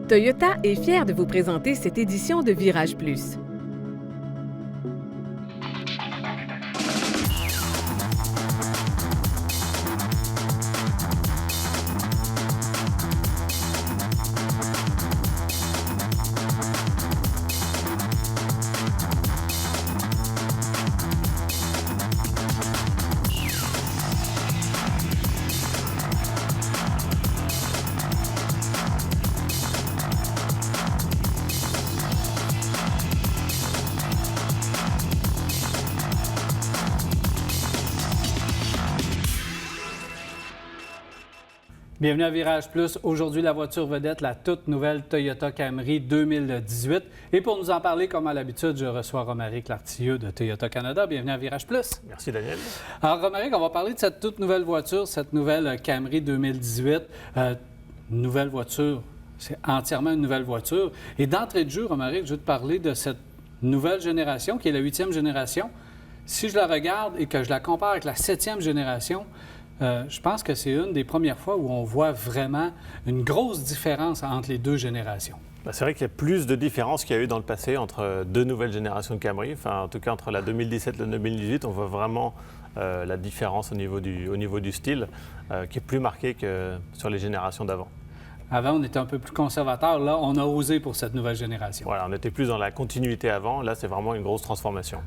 Toyota est fier de vous présenter cette édition de Virage Plus. Bienvenue à Virage Plus. Aujourd'hui, la voiture vedette, la toute nouvelle Toyota Camry 2018. Et pour nous en parler, comme à l'habitude, je reçois Romaric Lartilleux de Toyota Canada. Bienvenue à Virage Plus. Merci, Daniel. Alors, Romaric, on va parler de cette toute nouvelle voiture, cette nouvelle Camry 2018. Nouvelle voiture, c'est entièrement une nouvelle voiture. Et d'entrée de jeu, Romaric, je vais te parler de cette nouvelle génération, qui est la 8e génération. Si je la regarde et que je la compare avec la 7e génération, je pense que c'est une des premières fois où on voit vraiment une grosse différence entre les deux générations. C'est vrai qu'il y a plus de différences qu'il y a eu dans le passé entre deux nouvelles générations de Camry. Enfin, en tout cas, entre la 2017 et la 2018, on voit vraiment la différence au niveau du style qui est plus marquée que sur les générations d'avant. Avant, on était un peu plus conservateur. Là, on a osé pour cette nouvelle génération. Voilà, on était plus dans la continuité avant. Là, c'est vraiment une grosse transformation.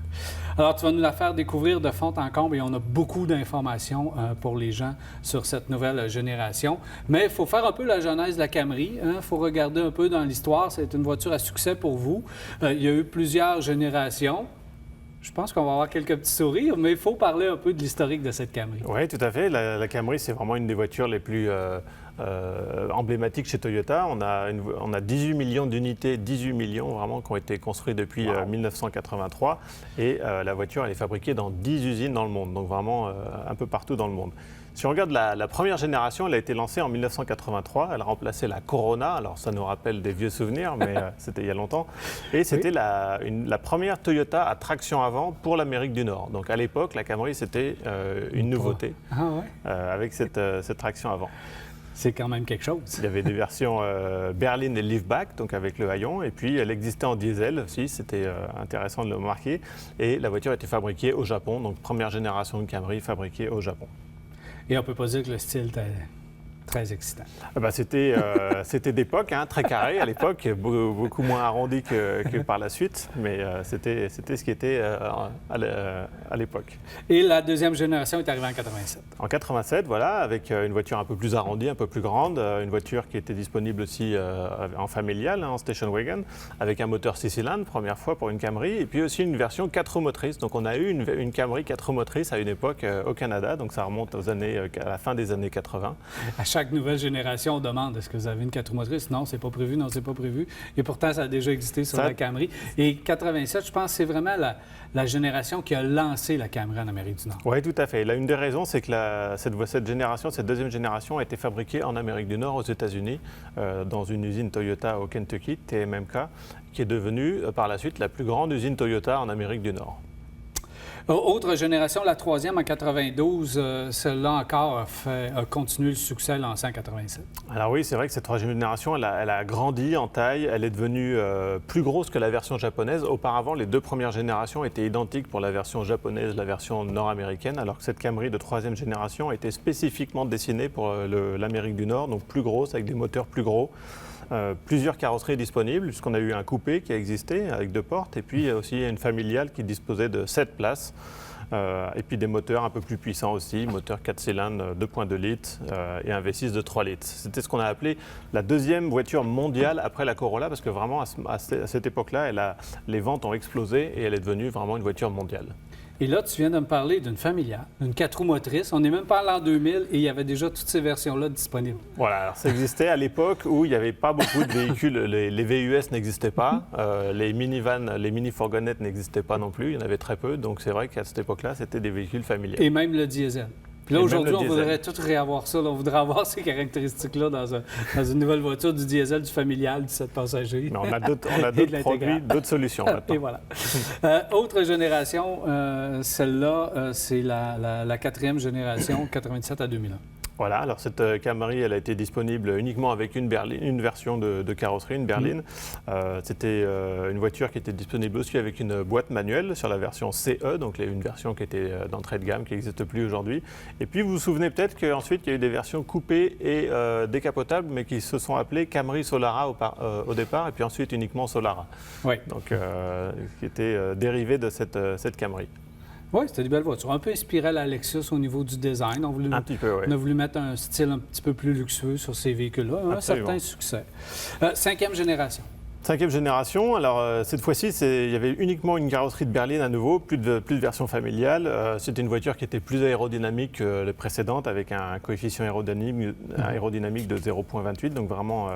Alors, tu vas nous la faire découvrir de fond en comble et on a beaucoup d'informations pour les gens sur cette nouvelle génération. Mais il faut faire un peu la genèse de la Camry. Il faut regarder un peu dans l'histoire. C'est une voiture à succès pour vous. Il y a eu plusieurs générations. Je pense qu'on va avoir quelques petits sourires, mais il faut parler un peu de l'historique de cette Camry. Oui, tout à fait. La Camry, c'est vraiment une des voitures les plus emblématiques chez Toyota. On a 18 millions d'unités, 18 millions vraiment, qui ont été construits depuis 1983. Et la voiture, elle est fabriquée dans 10 usines dans le monde, donc vraiment un peu partout dans le monde. Si on regarde la première génération, elle a été lancée en 1983. Elle a remplacé la Corona. Alors, ça nous rappelle des vieux souvenirs, mais c'était il y a longtemps. Et c'était la première Toyota à traction avant pour l'Amérique du Nord. Donc, à l'époque, la Camry, c'était une nouveauté avec cette traction avant. C'est quand même quelque chose. Il y avait des versions berline et liftback, donc avec le haillon. Et puis, elle existait en diesel aussi. C'était intéressant de le remarquer. Et la voiture a été fabriquée au Japon. Donc, première génération de Camry fabriquée au Japon. Et on ne peut pas dire que le style était très excitant. C'était d'époque, très carré à l'époque, beaucoup moins arrondi que par la suite, mais c'était ce qui était à l'époque. Et la deuxième génération est arrivée en 87. En 87, voilà, avec une voiture un peu plus arrondie, un peu plus grande, une voiture qui était disponible aussi en familial, en station wagon, avec un moteur 6 cylindres, première fois pour une Camry, et puis aussi une version 4 roues motrices. Donc on a eu une Camry 4 roues motrices à une époque au Canada, donc ça remonte à la fin des années 80. À chaque nouvelle génération, on demande est-ce que vous avez une 4 roues motrices? Non, c'est pas prévu, non, c'est pas prévu. Et pourtant, ça a déjà existé sur la Camry. Et 87, je pense que c'est vraiment la génération qui a lancé la Camry en Amérique du Nord. Oui, tout à fait. Là, une des raisons, c'est que cette deuxième génération a été fabriquée en Amérique du Nord, aux États-Unis, dans une usine Toyota au Kentucky, TMMK, qui est devenue par la suite la plus grande usine Toyota en Amérique du Nord. Autre génération, la troisième en 92, celle-là encore a continué le succès lancé en 87. Alors oui, c'est vrai que cette troisième génération, elle a grandi en taille, elle est devenue plus grosse que la version japonaise. Auparavant, les deux premières générations étaient identiques pour la version japonaise, la version nord-américaine, alors que cette Camry de troisième génération a été spécifiquement dessinée pour l'Amérique du Nord, donc plus grosse, avec des moteurs plus gros. Plusieurs carrosseries disponibles, puisqu'on a eu un coupé qui a existé avec 2 portes, et puis aussi une familiale qui disposait de 7 places, et puis des moteurs un peu plus puissants aussi, moteur 4 cylindres, 2.2 litres et un V6 de 3 litres. C'était ce qu'on a appelé la deuxième voiture mondiale après la Corolla, parce que vraiment à cette époque-là, les ventes ont explosé et elle est devenue vraiment une voiture mondiale. Et là, tu viens de me parler d'une familiale, d'une 4 roues motrices. On n'est même pas en l'an 2000 et il y avait déjà toutes ces versions-là disponibles. Voilà, alors ça existait à l'époque où il n'y avait pas beaucoup de véhicules. Les VUS n'existaient pas, les minivans, les mini-fourgonnettes n'existaient pas non plus. Il y en avait très peu. Donc c'est vrai qu'à cette époque-là, c'était des véhicules familiaux. Et même le diesel. Puis là, aujourd'hui, on voudrait tout réavoir ça. Là. On voudrait avoir ces caractéristiques-là dans une nouvelle voiture, du diesel, du familial, du 7 passagers. Mais on a d'autres produits, d'autres solutions maintenant. Et voilà. Autre génération, celle-là, c'est la 4e génération, 97 à 2001. Voilà, alors cette Camry, elle a été disponible uniquement avec une version de carrosserie, une berline. C'était une voiture qui était disponible aussi avec une boîte manuelle sur la version CE, donc une version qui était d'entrée de gamme, qui n'existe plus aujourd'hui. Et puis vous vous souvenez peut-être qu'ensuite il y a eu des versions coupées et décapotables, mais qui se sont appelées Camry Solara au départ, et puis ensuite uniquement Solara. Oui. Donc qui était dérivé de cette Camry. Oui, c'était des belles voitures. Un peu inspiré à la Lexus au niveau du design. Un petit peu, oui. On a voulu mettre un style un petit peu plus luxueux sur ces véhicules-là. Un certain succès. 5e génération. 5e génération, alors cette fois-ci, il y avait uniquement une carrosserie de berline à nouveau, plus de version familiale. C'était une voiture qui était plus aérodynamique que les précédentes, avec un coefficient aérodynamique de 0,28, donc vraiment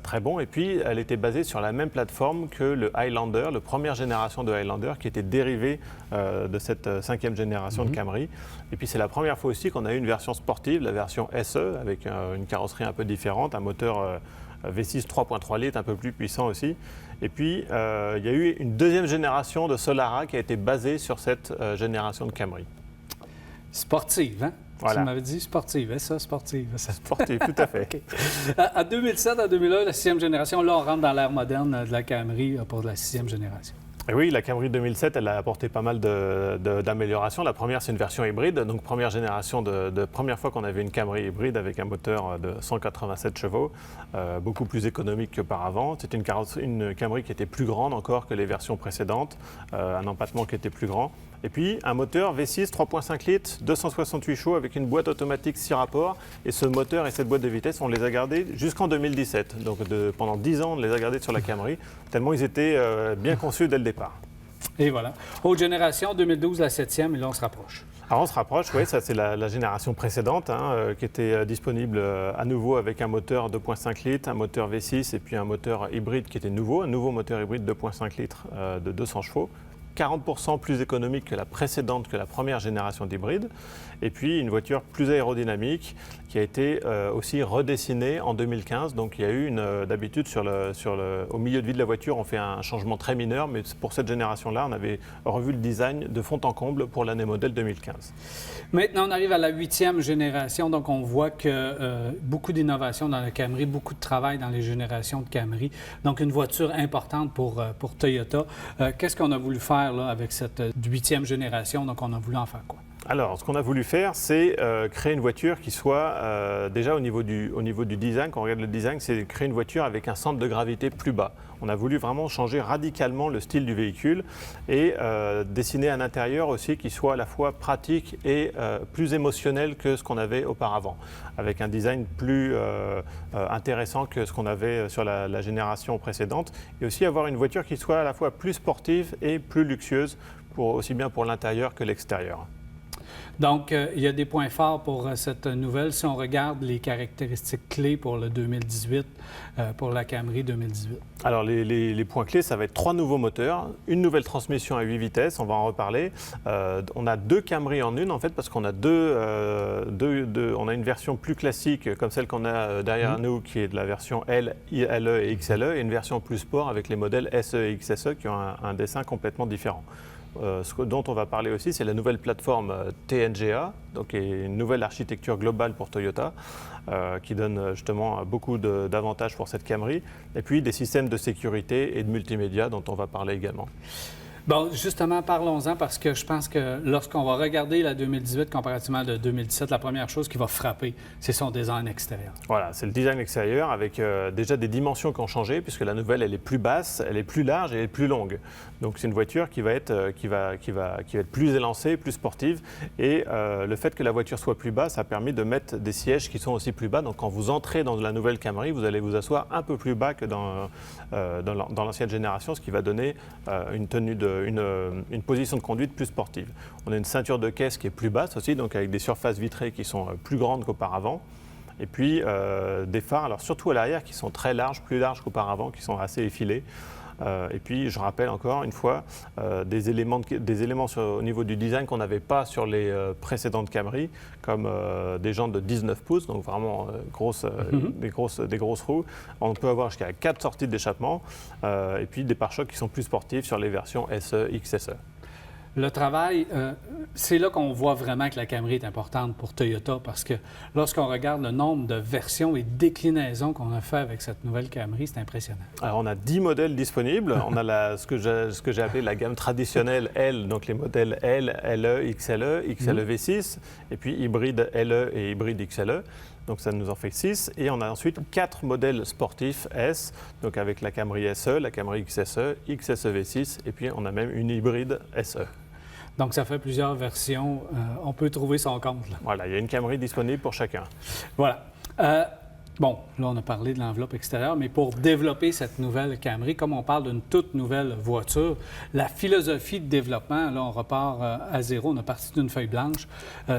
très bon. Et puis, elle était basée sur la même plateforme que le Highlander, la première génération de Highlander, qui était dérivée de cette 5e génération de Camry. Et puis, c'est la première fois aussi qu'on a eu une version sportive, la version SE, avec une carrosserie un peu différente, un moteur V6 3.3 litres, un peu plus puissant aussi. Et puis, il y a eu une deuxième génération de Solara qui a été basée sur cette génération de Camry. Sportive, hein? Voilà. Tu m'avais dit sportive, ça, sportive. Sportive, tout à fait. Okay. À 2007, à 2001, la 6e génération, là, on rentre dans l'ère moderne de la Camry pour la 6e génération. Et oui, la Camry 2007, elle a apporté pas mal d'améliorations. La première, c'est une version hybride, donc première génération première fois qu'on avait une Camry hybride avec un moteur de 187 chevaux, beaucoup plus économique qu'auparavant. C'était une Camry qui était plus grande encore que les versions précédentes, un empattement qui était plus grand. Et puis un moteur V6 3.5 litres, 268 chevaux avec une boîte automatique 6 rapports. Et ce moteur et cette boîte de vitesse, on les a gardés jusqu'en 2017. Donc pendant 10 ans, on les a gardés sur la Camry, tellement ils étaient bien conçus dès le départ. Et voilà. Haute génération, 2012, la 7e, et là, on se rapproche. Alors on se rapproche, oui, ça c'est la génération précédente qui était disponible à nouveau avec un moteur 2.5 litres, un moteur V6 et puis un moteur hybride qui était nouveau, un nouveau moteur hybride 2.5 litres de 200 chevaux. 40% plus économique que la précédente, que la première génération d'hybride. Et puis une voiture plus aérodynamique qui a été aussi redessinée en 2015. Donc il y a eu d'habitude au milieu de vie de la voiture, on fait un changement très mineur, mais pour cette génération-là, on avait revu le design de fond en comble pour l'année modèle 2015. Maintenant, on arrive à la 8e génération. Donc on voit que beaucoup d'innovation dans la Camry, beaucoup de travail dans les générations de Camry. Donc une voiture importante pour Toyota. Qu'est-ce qu'on a voulu faire là, avec cette 8e génération? Donc on a voulu en faire quoi? Alors, ce qu'on a voulu faire, c'est créer une voiture qui soit, déjà au niveau du design, quand on regarde le design, c'est créer une voiture avec un centre de gravité plus bas. On a voulu vraiment changer radicalement le style du véhicule et dessiner un intérieur aussi qui soit à la fois pratique et plus émotionnel que ce qu'on avait auparavant, avec un design plus intéressant que ce qu'on avait sur la génération précédente, et aussi avoir une voiture qui soit à la fois plus sportive et plus luxueuse, aussi bien pour l'intérieur que l'extérieur. Donc, il y a des points forts pour cette nouvelle. Si on regarde les caractéristiques clés pour le 2018, pour la Camry 2018. Alors, les points clés, ça va être 3 nouveaux moteurs, une nouvelle transmission à 8 vitesses, on va en reparler. On a 2 Camry en une, en fait, parce qu'on a on a une version plus classique, comme celle qu'on a derrière nous, qui est de la version L, LE et XLE, et une version plus sport avec les modèles SE et XSE qui ont un dessin complètement différent. Ce dont on va parler aussi, c'est la nouvelle plateforme TNGA, donc une nouvelle architecture globale pour Toyota, qui donne justement beaucoup d'avantages pour cette Camry, et puis des systèmes de sécurité et de multimédia dont on va parler également. Bon, justement, parlons-en parce que je pense que lorsqu'on va regarder la 2018 comparativement à la 2017, la première chose qui va frapper, c'est son design extérieur. Voilà, c'est le design extérieur avec déjà des dimensions qui ont changé puisque la nouvelle, elle est plus basse, elle est plus large et elle est plus longue. Donc c'est une voiture qui va être plus élancée, plus sportive. Et le fait que la voiture soit plus basse a permis de mettre des sièges qui sont aussi plus bas. Donc quand vous entrez dans la nouvelle Camry, vous allez vous asseoir un peu plus bas que dans l'ancienne génération, ce qui va donner une position de conduite plus sportive. On a une ceinture de caisse qui est plus basse aussi, donc avec des surfaces vitrées qui sont plus grandes qu'auparavant. Et puis des phares, alors surtout à l'arrière, qui sont très larges, plus larges qu'auparavant, qui sont assez effilés. Et puis, je rappelle encore une fois des éléments au niveau du design qu'on n'avait pas sur les précédentes Camry, comme des jantes de 19 pouces, donc vraiment des grosses roues. On peut avoir jusqu'à 4 sorties d'échappement, et puis des pare-chocs qui sont plus sportifs sur les versions SE, XSE. Le travail, c'est là qu'on voit vraiment que la Camry est importante pour Toyota parce que lorsqu'on regarde le nombre de versions et déclinaisons qu'on a fait avec cette nouvelle Camry, c'est impressionnant. Alors, on a 10 modèles disponibles. On a ce que j'ai appelé la gamme traditionnelle L, donc les modèles L, LE, XLE, XLE V6, et puis hybride LE et hybride XLE. Donc ça nous en fait 6. Et on a ensuite 4 modèles sportifs S, donc avec la Camry SE, la Camry XSE, XSE V6, et puis on a même une hybride SE. Donc ça fait plusieurs versions. On peut trouver son compte, là. Voilà, il y a une Camry disponible pour chacun. Voilà. Bon, là, on a parlé de l'enveloppe extérieure, mais pour développer cette nouvelle Camry, comme on parle d'une toute nouvelle voiture, la philosophie de développement, là, on repart à zéro, on a parti d'une feuille blanche.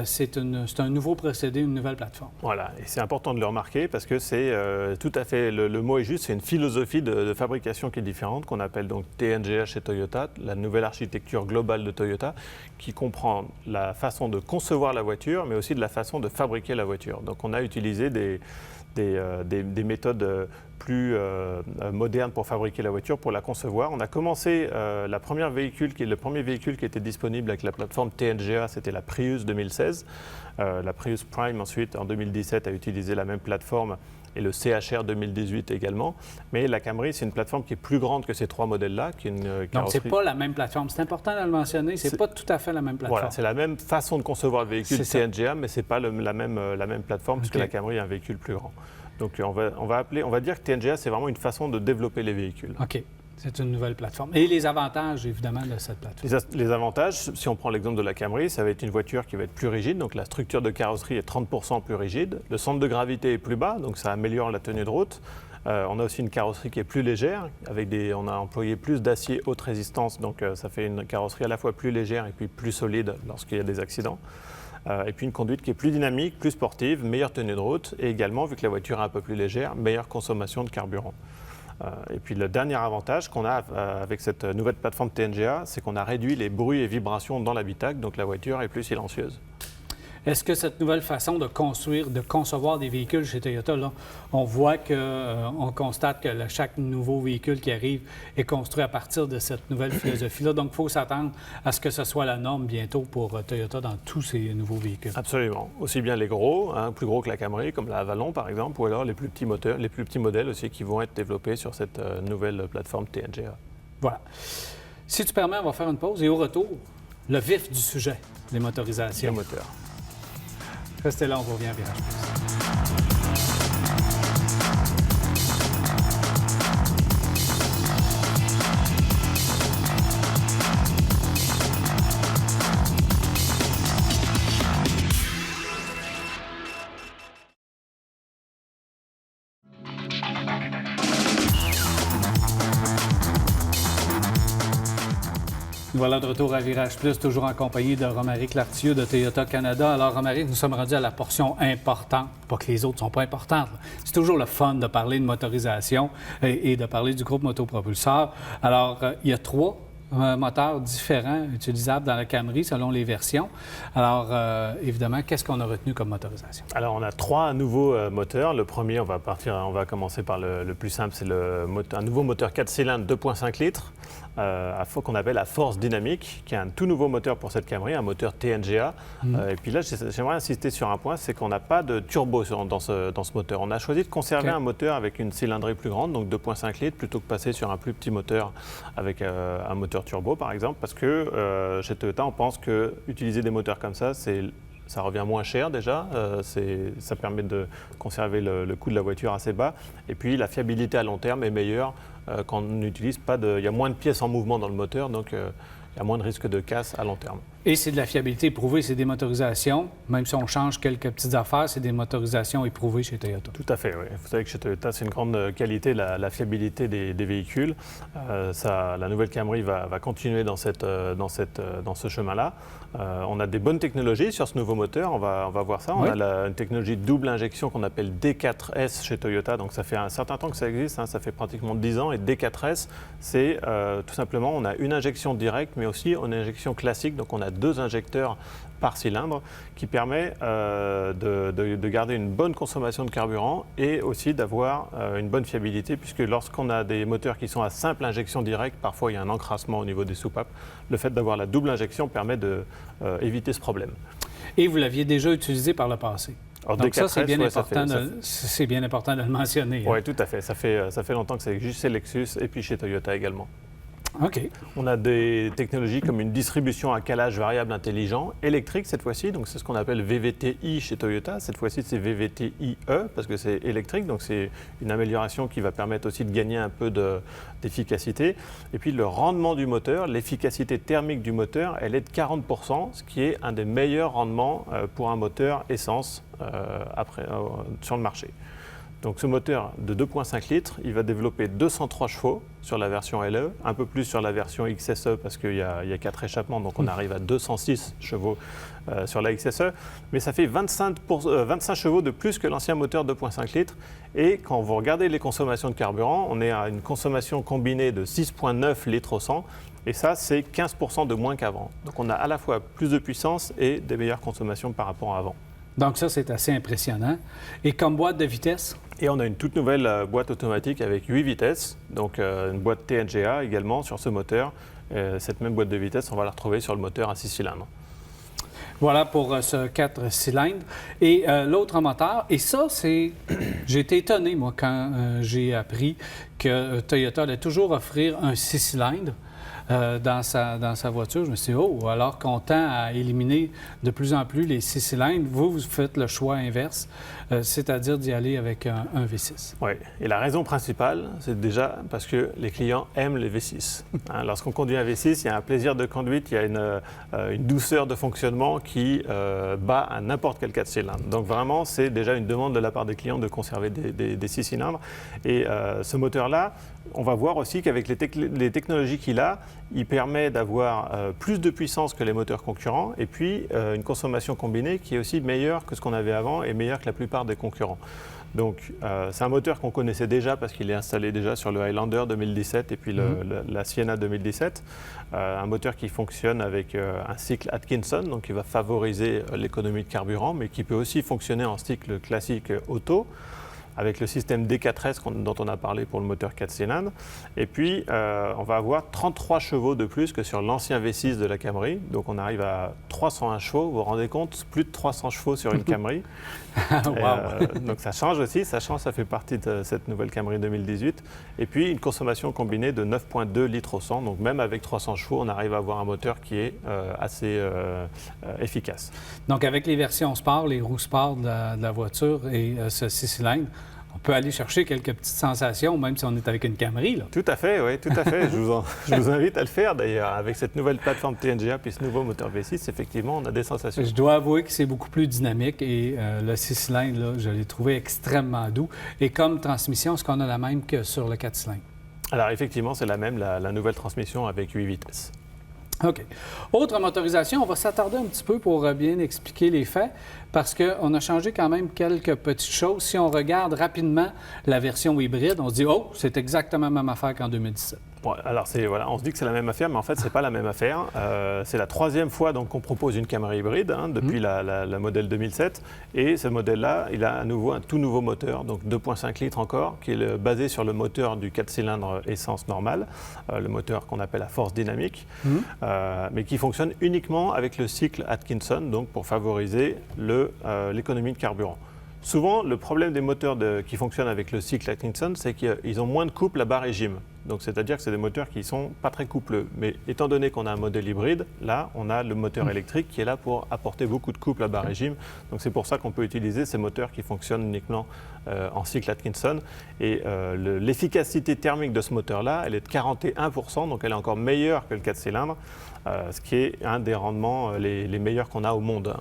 C'est un nouveau procédé, une nouvelle plateforme. Voilà, et c'est important de le remarquer parce que c'est tout à fait, le mot est juste, c'est une philosophie de fabrication qui est différente, qu'on appelle donc TNGA chez Toyota, la nouvelle architecture globale de Toyota, qui comprend la façon de concevoir la voiture, mais aussi de la façon de fabriquer la voiture. Donc on a utilisé des méthodes plus modernes pour fabriquer la voiture, pour la concevoir. On a commencé, le premier véhicule qui était disponible avec la plateforme TNGA, c'était la Prius 2016. La Prius Prime, ensuite, en 2017, a utilisé la même plateforme et le CHR 2018 également. Mais la Camry, c'est une plateforme qui est plus grande que ces 3 modèles-là. Donc, ce n'est pas la même plateforme. C'est important de le mentionner. Ce n'est pas tout à fait la même plateforme. Voilà, c'est la même façon de concevoir le véhicule TNGA, mais ce n'est pas la même plateforme, puisque la Camry est un véhicule plus grand. Donc, on va dire que TNGA, c'est vraiment une façon de développer les véhicules. OK. C'est une nouvelle plateforme. Et les avantages, évidemment, de cette plateforme? Les avantages, si on prend l'exemple de la Camry, ça va être une voiture qui va être plus rigide. Donc, la structure de carrosserie est 30% plus rigide. Le centre de gravité est plus bas, donc ça améliore la tenue de route. On a aussi une carrosserie qui est plus légère. On a employé plus d'acier haute résistance. Donc, ça fait une carrosserie à la fois plus légère et puis plus solide lorsqu'il y a des accidents. Et puis une conduite qui est plus dynamique, plus sportive, meilleure tenue de route. Et également, vu que la voiture est un peu plus légère, meilleure consommation de carburant. Et puis le dernier avantage qu'on a avec cette nouvelle plateforme TNGA, c'est qu'on a réduit les bruits et vibrations dans l'habitacle, donc la voiture est plus silencieuse. Est-ce que cette nouvelle façon de construire, de concevoir des véhicules chez Toyota, là, on voit on constate que chaque nouveau véhicule qui arrive est construit à partir de cette nouvelle philosophie-là. Donc, il faut s'attendre à ce que ce soit la norme bientôt pour Toyota dans tous ces nouveaux véhicules. Absolument. Aussi bien les gros, plus gros que la Camry, comme la Avalon par exemple, ou alors les plus petits modèles aussi qui vont être développés sur cette nouvelle plateforme TNGA. Voilà. Si tu permets, on va faire une pause et au retour, le vif du sujet, les motorisations. Les moteurs. Restez là, on revient à Virage Plus. Voilà de retour à Virage Plus, toujours en compagnie de Romaric Lartieux de Toyota Canada. Alors, Romaric, nous sommes rendus à la portion importante. Pas que les autres ne sont pas importantes. C'est toujours le fun de parler de motorisation et de parler du groupe Motopropulseur. Alors, il y a 3 moteurs différents utilisables dans la Camry selon les versions. Alors, évidemment, qu'est-ce qu'on a retenu comme motorisation? Alors, on a 3 nouveaux moteurs. Le premier, on va commencer par le plus simple, c'est un nouveau moteur 4 cylindres 2,5 litres. Qu'on appelle à force dynamique, qui est un tout nouveau moteur pour cette Camry, un moteur TNGA. Et puis là, j'aimerais insister sur un point, c'est qu'on n'a pas de turbo dans ce moteur. On a choisi de conserver un moteur avec une cylindrée plus grande, donc 2,5 litres, plutôt que passer sur un plus petit moteur avec un moteur turbo, par exemple, parce que chez Toyota, on pense qu'utiliser des moteurs comme ça revient moins cher déjà, ça permet de conserver le coût de la voiture assez bas, et puis la fiabilité à long terme est meilleure quand on n'utilise pas il y a moins de pièces en mouvement dans le moteur, donc il y a moins de risque de casse à long terme. Et c'est de la fiabilité éprouvée, c'est des motorisations, même si on change quelques petites affaires, c'est des motorisations éprouvées chez Toyota. Tout à fait, oui. Vous savez que chez Toyota, c'est une grande qualité, la fiabilité des véhicules. La nouvelle Camry va continuer dans ce chemin-là. On a des bonnes technologies sur ce nouveau moteur, on va voir ça. On a une technologie de double injection qu'on appelle D4S chez Toyota, donc ça fait un certain temps que ça existe, ça fait pratiquement 10 ans. Et D4S, c'est tout simplement, on a une injection directe, mais aussi une injection classique, donc on a a 2 injecteurs par cylindre, qui permet de garder une bonne consommation de carburant et aussi d'avoir une bonne fiabilité, puisque lorsqu'on a des moteurs qui sont à simple injection directe, parfois il y a un encrassement au niveau des soupapes. Le fait d'avoir la double injection permet d'éviter ce problème. Et vous l'aviez déjà utilisé par le passé. Alors, donc ça, c'est bien, c'est bien important de le mentionner. Oui, tout à fait. Ça fait longtemps que ça existe chez Lexus et puis chez Toyota également. OK. On a des technologies comme une distribution à calage variable intelligent, électrique cette fois-ci, donc c'est ce qu'on appelle VVTi chez Toyota. Cette fois-ci, c'est VVTiE parce que c'est électrique, donc c'est une amélioration qui va permettre aussi de gagner un peu d'efficacité. Et puis le rendement du moteur, l'efficacité thermique du moteur, elle est de 40%, ce qui est un des meilleurs rendements pour un moteur essence sur le marché. Donc ce moteur de 2,5 litres, il va développer 203 chevaux sur la version LE, un peu plus sur la version XSE parce qu'il y a 4 échappements, donc on arrive à 206 chevaux sur la XSE. Mais ça fait 25 chevaux de plus que l'ancien moteur 2,5 litres. Et quand vous regardez les consommations de carburant, on est à une consommation combinée de 6,9 litres au 100. Et ça, c'est 15% de moins qu'avant. Donc on a à la fois plus de puissance et des meilleures consommations par rapport à avant. Donc ça, c'est assez impressionnant. Et comme boîte de vitesse? Et on a une toute nouvelle boîte automatique avec 8 vitesses, donc une boîte TNGA également sur ce moteur. Cette même boîte de vitesse, on va la retrouver sur le moteur à 6 cylindres. Voilà pour ce 4 cylindres. Et l'autre moteur, et ça, c'est... J'ai été étonné, moi, quand j'ai appris que Toyota allait toujours offrir un 6 cylindres. Dans sa voiture. Je me suis dit, alors qu'on tend à éliminer de plus en plus les 6 cylindres, vous faites le choix inverse, c'est-à-dire d'y aller avec un V6. Oui, et la raison principale, c'est déjà parce que les clients aiment les V6. Lorsqu'on conduit un V6, il y a un plaisir de conduite, il y a une douceur de fonctionnement qui bat à n'importe quel 4 cylindres. Donc vraiment, c'est déjà une demande de la part des clients de conserver des 6 cylindres. Et ce moteur-là, on va voir aussi qu'avec les technologies qu'il a, il permet d'avoir plus de puissance que les moteurs concurrents et puis une consommation combinée qui est aussi meilleure que ce qu'on avait avant et meilleure que la plupart des concurrents. Donc c'est un moteur qu'on connaissait déjà parce qu'il est installé déjà sur le Highlander 2017 et puis la Sienna 2017. Un moteur qui fonctionne avec un cycle Atkinson, donc qui va favoriser l'économie de carburant, mais qui peut aussi fonctionner en cycle classique auto, avec le système D4S dont on a parlé pour le moteur 4 cylindres. Et puis, on va avoir 33 chevaux de plus que sur l'ancien V6 de la Camry. Donc, on arrive à 301 chevaux. Vous vous rendez compte, plus de 300 chevaux sur une Camry. Donc, ça change aussi. Ça fait partie de cette nouvelle Camry 2018. Et puis, une consommation combinée de 9,2 litres au 100. Donc, même avec 300 chevaux, on arrive à avoir un moteur qui est assez efficace. Donc, avec les versions sport, les roues sport de la voiture et ce 6 cylindres, on peut aller chercher quelques petites sensations, même si on est avec une Camry, là. Tout à fait, oui, tout à fait. Je vous invite à le faire, d'ailleurs. Avec cette nouvelle plateforme TNGA puis ce nouveau moteur V6, effectivement, on a des sensations. Je dois avouer que c'est beaucoup plus dynamique et le 6 cylindres, là, je l'ai trouvé extrêmement doux. Et comme transmission, est-ce qu'on a la même que sur le 4 cylindres? Alors, effectivement, c'est la même, la nouvelle transmission avec 8 vitesses. OK. Autre motorisation, on va s'attarder un petit peu pour bien expliquer les faits, parce qu'on a changé quand même quelques petites choses. Si on regarde rapidement la version hybride, on se dit « Oh, c'est exactement la même affaire qu'en 2017 ». Bon, alors, on se dit que c'est la même affaire, mais en fait, ce n'est pas la même affaire. C'est la 3e fois qu'on propose une Camry hybride, depuis la modèle 2007. Et ce modèle-là, il a à nouveau un tout nouveau moteur, donc 2,5 litres encore, qui est basé sur le moteur du 4 cylindres essence normal, le moteur qu'on appelle à force dynamique, mais qui fonctionne uniquement avec le cycle Atkinson, donc pour favoriser l'économie de carburant. Souvent, le problème des moteurs qui fonctionnent avec le cycle Atkinson, c'est qu'ils ont moins de couple à bas régime. Donc, c'est-à-dire que c'est des moteurs qui ne sont pas très coupleux. Mais étant donné qu'on a un modèle hybride, là, on a le moteur électrique qui est là pour apporter beaucoup de couple à bas régime. Donc, c'est pour ça qu'on peut utiliser ces moteurs qui fonctionnent uniquement en cycle Atkinson. Et l'efficacité thermique de ce moteur-là, elle est de 41%, donc elle est encore meilleure que le 4 cylindres, ce qui est un des rendements les meilleurs qu'on a au monde.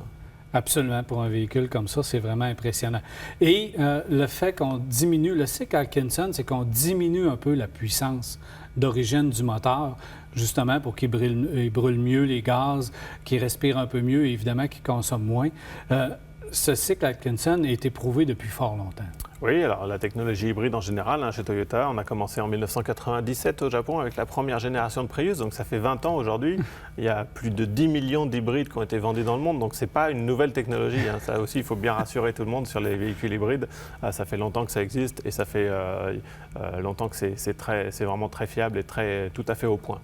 Absolument, pour un véhicule comme ça, c'est vraiment impressionnant. Et le fait qu'on diminue, le cycle Atkinson, c'est qu'on diminue un peu la puissance d'origine du moteur, justement pour qu'il brûle mieux les gaz, qu'il respire un peu mieux et évidemment qu'il consomme moins. Ce cycle Atkinson a été prouvé depuis fort longtemps. Oui, alors la technologie hybride en général, chez Toyota, on a commencé en 1997 au Japon avec la première génération de Prius, donc ça fait 20 ans aujourd'hui. Il y a plus de 10 millions d'hybrides qui ont été vendus dans le monde, donc ce n'est pas une nouvelle technologie. Ça aussi, il faut bien rassurer tout le monde sur les véhicules hybrides. Ça fait longtemps que ça existe et ça fait longtemps que c'est vraiment très fiable et tout à fait au point.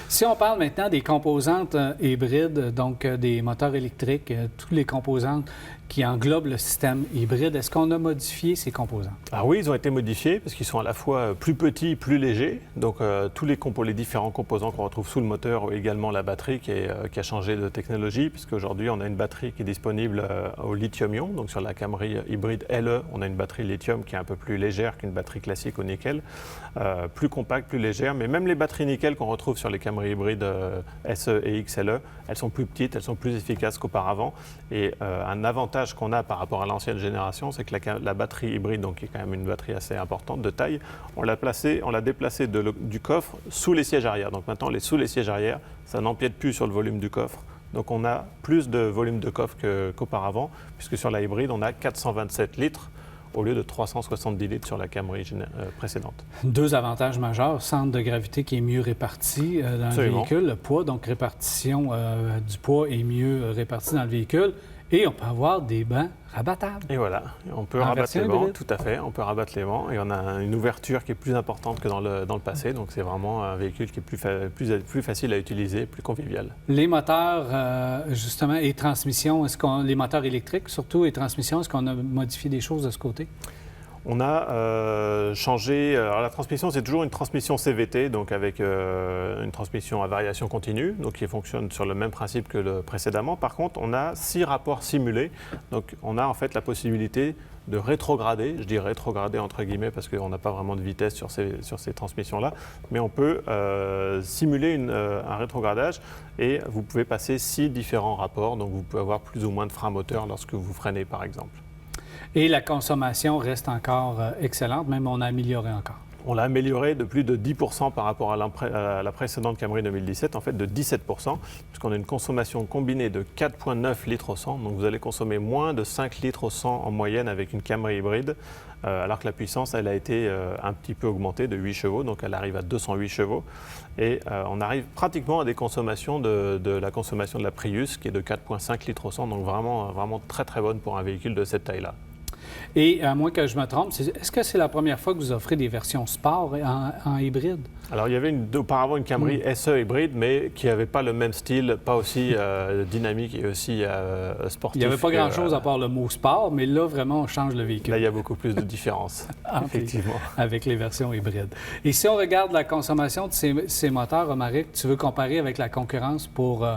Si on parle maintenant des composantes hybrides, donc des moteurs électriques, toutes les composantes qui englobent le système hybride, est-ce qu'on a modifié ces composants? Ah oui, ils ont été modifiés parce qu'ils sont à la fois plus petits, plus légers. Donc tous les différents composants qu'on retrouve sous le moteur ou également la batterie qui a changé de technologie, puisqu'aujourd'hui on a une batterie qui est disponible au lithium-ion. Donc sur la Camry hybride LE, on a une batterie lithium qui est un peu plus légère qu'une batterie classique au nickel, plus compacte, plus légère. Mais même les batteries nickel qu'on retrouve sur les Camry hybrides SE et XLE, elles sont plus petites, elles sont plus efficaces qu'auparavant. Et un avantage qu'on a par rapport à l'ancienne génération, c'est que la batterie hybride, donc qui est quand même une batterie assez importante de taille, on l'a déplacée du coffre sous les sièges arrière. Donc maintenant, sous les sièges arrière, ça n'empiète plus sur le volume du coffre. Donc on a plus de volume de coffre qu'auparavant, puisque sur la hybride, on a 427 litres au lieu de 370 litres sur la Camry précédente. Deux avantages majeurs, centre de gravité qui est mieux réparti dans Absolument. le véhicule, le poids, donc répartition du poids est mieux réparti dans le véhicule, et on peut avoir des bancs rabattables. Et voilà, on peut rabattre les bancs, tout à fait, on peut rabattre les bancs, et on a une ouverture qui est plus importante que dans le passé, donc c'est vraiment un véhicule qui est plus facile à utiliser, plus convivial. Les moteurs, justement, et transmissions, les moteurs électriques surtout, et transmissions, est-ce qu'on a modifié des choses de ce côté? On a changé. Alors la transmission, c'est toujours une transmission CVT, donc avec une transmission à variation continue, donc qui fonctionne sur le même principe que le précédemment. Par contre, on a 6 rapports simulés. Donc on a en fait la possibilité de rétrograder. Je dis rétrograder entre guillemets parce qu'on n'a pas vraiment de vitesse sur ces transmissions-là, mais on peut simuler un rétrogradage et vous pouvez passer 6 différents rapports. Donc vous pouvez avoir plus ou moins de frein moteur lorsque vous freinez, par exemple. Et la consommation reste encore excellente, même on a amélioré encore. On l'a amélioré de plus de 10% par rapport à la précédente Camry 2017, en fait de 17%, puisqu'on a une consommation combinée de 4,9 litres au 100. Donc vous allez consommer moins de 5 litres au 100 en moyenne avec une Camry hybride, alors que la puissance, elle a été un petit peu augmentée de 8 chevaux, donc elle arrive à 208 chevaux. Et on arrive pratiquement à des consommations de la consommation de la Prius, qui est de 4,5 litres au 100, donc vraiment très très bonne pour un véhicule de cette taille-là. Et à moins que je me trompe, est-ce que c'est la première fois que vous offrez des versions sport en hybride? Alors, il y avait auparavant une Camry SE hybride, mais qui n'avait pas le même style, pas aussi dynamique et aussi sportif. Il n'y avait pas grand-chose à part le mot sport, mais là, vraiment, on change le véhicule. Là, il y a beaucoup plus de différences, effectivement. Avec les versions hybrides. Et si on regarde la consommation de ces moteurs, Romaric, tu veux comparer avec la concurrence pour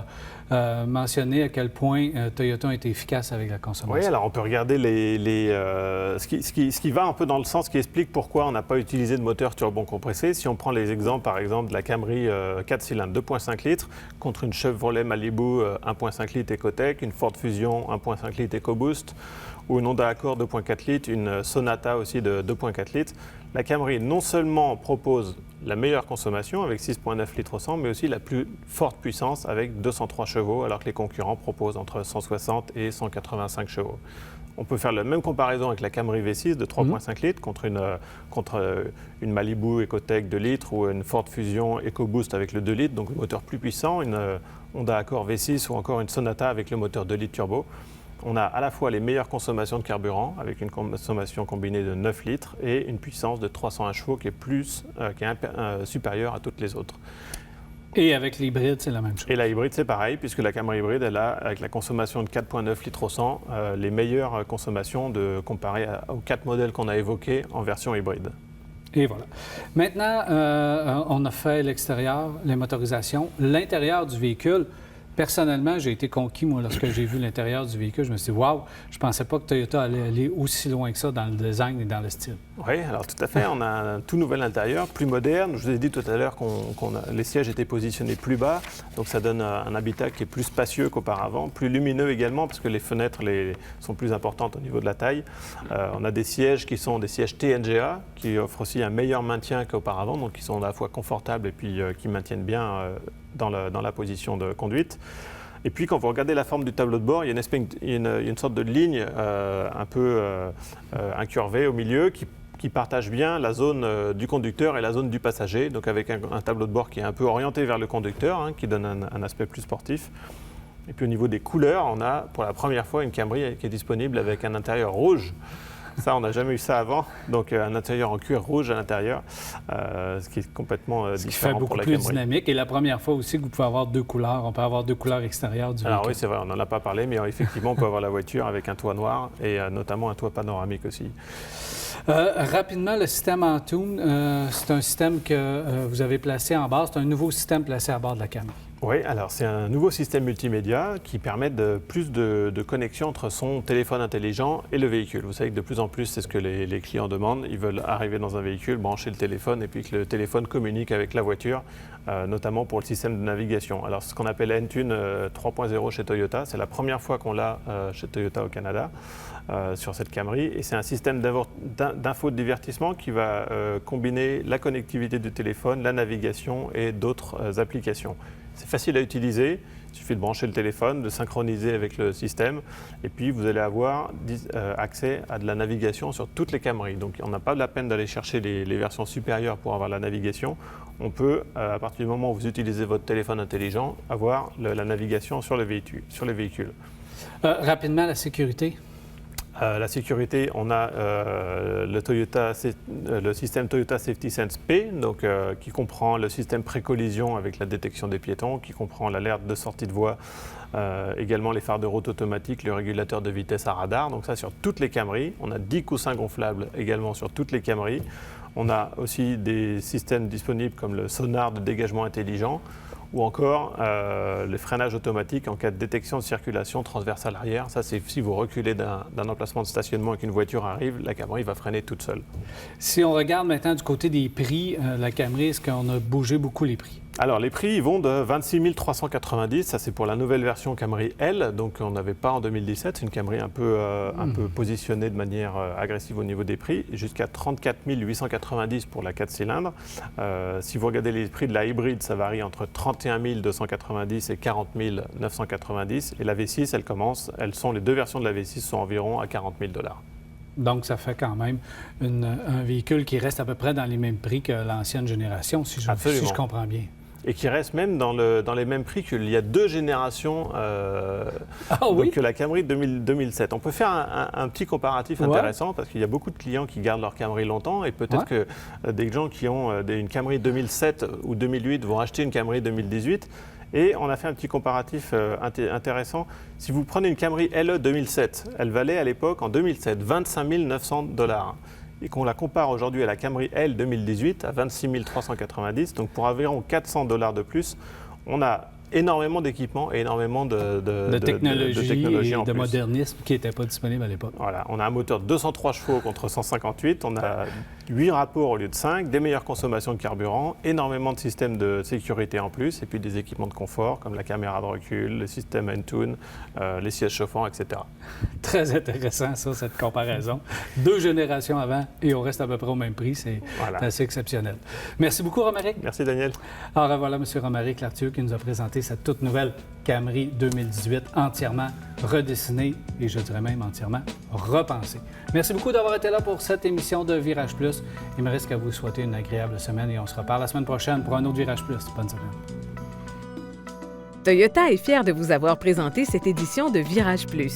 mentionner à quel point Toyota a été efficace avec la consommation? Oui, alors on peut regarder ce qui va un peu dans le sens qui explique pourquoi on n'a pas utilisé de moteur turbon compressé. Si on prend les exemples, par exemple, de la Camry 4 cylindres 2,5 litres contre une Chevrolet Malibu 1,5 litres Ecotec, une Ford Fusion 1,5 litres EcoBoost ou une Honda Accord 2,4 litres, une Sonata aussi de 2,4 litres, la Camry non seulement propose la meilleure consommation avec 6,9 litres au 100, mais aussi la plus forte puissance avec 203 chevaux, alors que les concurrents proposent entre 160 et 185 chevaux. On peut faire la même comparaison avec la Camry V6 de 3,5 litres contre une Malibu Ecotec 2 litres ou une Ford Fusion EcoBoost avec le 2 litres, donc le moteur plus puissant, une Honda Accord V6 ou encore une Sonata avec le moteur 2 litres turbo. On a à la fois les meilleures consommations de carburant avec une consommation combinée de 9 litres et une puissance de 301 chevaux qui est supérieure à toutes les autres. Et avec l'hybride, c'est la même chose. Et la hybride, c'est pareil, puisque la Camry hybride, elle a, avec la consommation de 4,9 litres au 100, les meilleures consommations comparées aux 4 modèles qu'on a évoqués en version hybride. Et voilà. Maintenant, on a fait l'extérieur, les motorisations. L'intérieur du véhicule, personnellement, j'ai été conquis, moi, lorsque j'ai vu l'intérieur du véhicule. Je me suis dit, waouh, je ne pensais pas que Toyota allait aller aussi loin que ça dans le design et dans le style. Oui, alors tout à fait. On a un tout nouvel intérieur, plus moderne. Je vous ai dit tout à l'heure que les sièges étaient positionnés plus bas, donc ça donne un habitat qui est plus spacieux qu'auparavant, plus lumineux également, parce que les fenêtres sont plus importantes au niveau de la taille. On a des sièges qui sont des sièges TNGA, qui offrent aussi un meilleur maintien qu'auparavant, donc qui sont à la fois confortables et puis qui maintiennent bien dans la position de conduite. Et puis quand vous regardez la forme du tableau de bord, il y a une sorte de ligne un peu incurvée au milieu qui partage bien la zone du conducteur et la zone du passager, donc avec un tableau de bord qui est un peu orienté vers le conducteur, hein, qui donne un aspect plus sportif. Et puis au niveau des couleurs, on a pour la première fois une Camry qui est disponible avec un intérieur rouge. Ça, on n'a jamais eu ça avant, donc un intérieur en cuir rouge à l'intérieur, ce qui est complètement différent pour la Camry. Ce qui fait beaucoup plus dynamique, et la première fois aussi que vous pouvez avoir 2 couleurs. On peut avoir 2 couleurs extérieures du véhicule. Alors oui, c'est vrai, on n'en a pas parlé, mais effectivement, on peut avoir la voiture avec un toit noir et notamment un toit panoramique aussi. Rapidement, le système Entune, c'est un système que vous avez placé en base. C'est un nouveau système placé à bord de la Camry. Oui, alors c'est un nouveau système multimédia qui permet plus de connexion entre son téléphone intelligent et le véhicule. Vous savez que de plus en plus, c'est ce que les clients demandent. Ils veulent arriver dans un véhicule, brancher le téléphone et puis que le téléphone communique avec la voiture, notamment pour le système de navigation. Alors ce qu'on appelle Entune 3.0 chez Toyota, c'est la première fois qu'on l'a chez Toyota au Canada. Sur cette Camry, et c'est un système d'info de divertissement qui va combiner la connectivité du téléphone, la navigation et d'autres applications. C'est facile à utiliser, il suffit de brancher le téléphone, de synchroniser avec le système, et puis vous allez avoir accès à de la navigation sur toutes les Camry. Donc on n'a pas la peine d'aller chercher les versions supérieures pour avoir la navigation. On peut, à partir du moment où vous utilisez votre téléphone intelligent, avoir la navigation sur les véhicules. Rapidement, la sécurité. La sécurité, on a le système Toyota Safety Sense P, donc, qui comprend le système pré-collision avec la détection des piétons, qui comprend l'alerte de sortie de voie, également les phares de route automatiques, le régulateur de vitesse à radar, donc ça sur toutes les Camry. On a 10 coussins gonflables également sur toutes les Camry. On a aussi des systèmes disponibles comme le sonar de dégagement intelligent, ou encore le freinage automatique en cas de détection de circulation transversale arrière. Ça, c'est si vous reculez d'un emplacement de stationnement et qu'une voiture arrive, la Camry va freiner toute seule. Si on regarde maintenant du côté des prix, la Camry, est-ce qu'on a bougé beaucoup les prix? Alors, les prix ils vont de 26 390, ça c'est pour la nouvelle version Camry L, donc on n'avait pas en 2017, c'est une Camry un peu positionnée de manière agressive au niveau des prix, jusqu'à 34 890 pour la 4 cylindres. Si vous regardez les prix de la hybride, ça varie entre 31 290 et 40 990, et la V6, les deux versions de la V6 sont environ à 40 000 $. Donc, ça fait quand même un véhicule qui reste à peu près dans les mêmes prix que l'ancienne génération, si je comprends bien. Et qui reste même dans les mêmes prix qu'il y a 2 générations que la Camry 2007. On peut faire un petit comparatif intéressant parce qu'il y a beaucoup de clients qui gardent leur Camry longtemps et peut-être que des gens qui ont une Camry 2007 ou 2008 vont acheter une Camry 2018. Et on a fait un petit comparatif intéressant. Si vous prenez une Camry LE 2007, elle valait à l'époque, en 2007, 25 900 $. Et qu'on la compare aujourd'hui à la Camry L 2018 à 26 390, donc pour environ 400 $ de plus, on a énormément d'équipements et énormément de technologie et de modernisme qui n'était pas disponible à l'époque. Voilà, on a un moteur de 203 chevaux contre 158, on a 8 rapports au lieu de 5, des meilleures consommations de carburant, énormément de systèmes de sécurité en plus, et puis des équipements de confort comme la caméra de recul, le système Entune, les sièges chauffants, etc. Très intéressant, ça, cette comparaison. 2 générations avant et on reste à peu près au même prix. C'est assez exceptionnel. Merci beaucoup, Romaric. Merci, Daniel. Alors voilà, M. Romaric Lartieux qui nous a présenté cette toute nouvelle Camry 2018 entièrement redessinée et je dirais même entièrement repensée. Merci beaucoup d'avoir été là pour cette émission de Virage Plus. Il me reste qu'à vous souhaiter une agréable semaine et on se reparle la semaine prochaine pour un autre Virage Plus. Bonne semaine. Toyota est fier de vous avoir présenté cette édition de Virage Plus.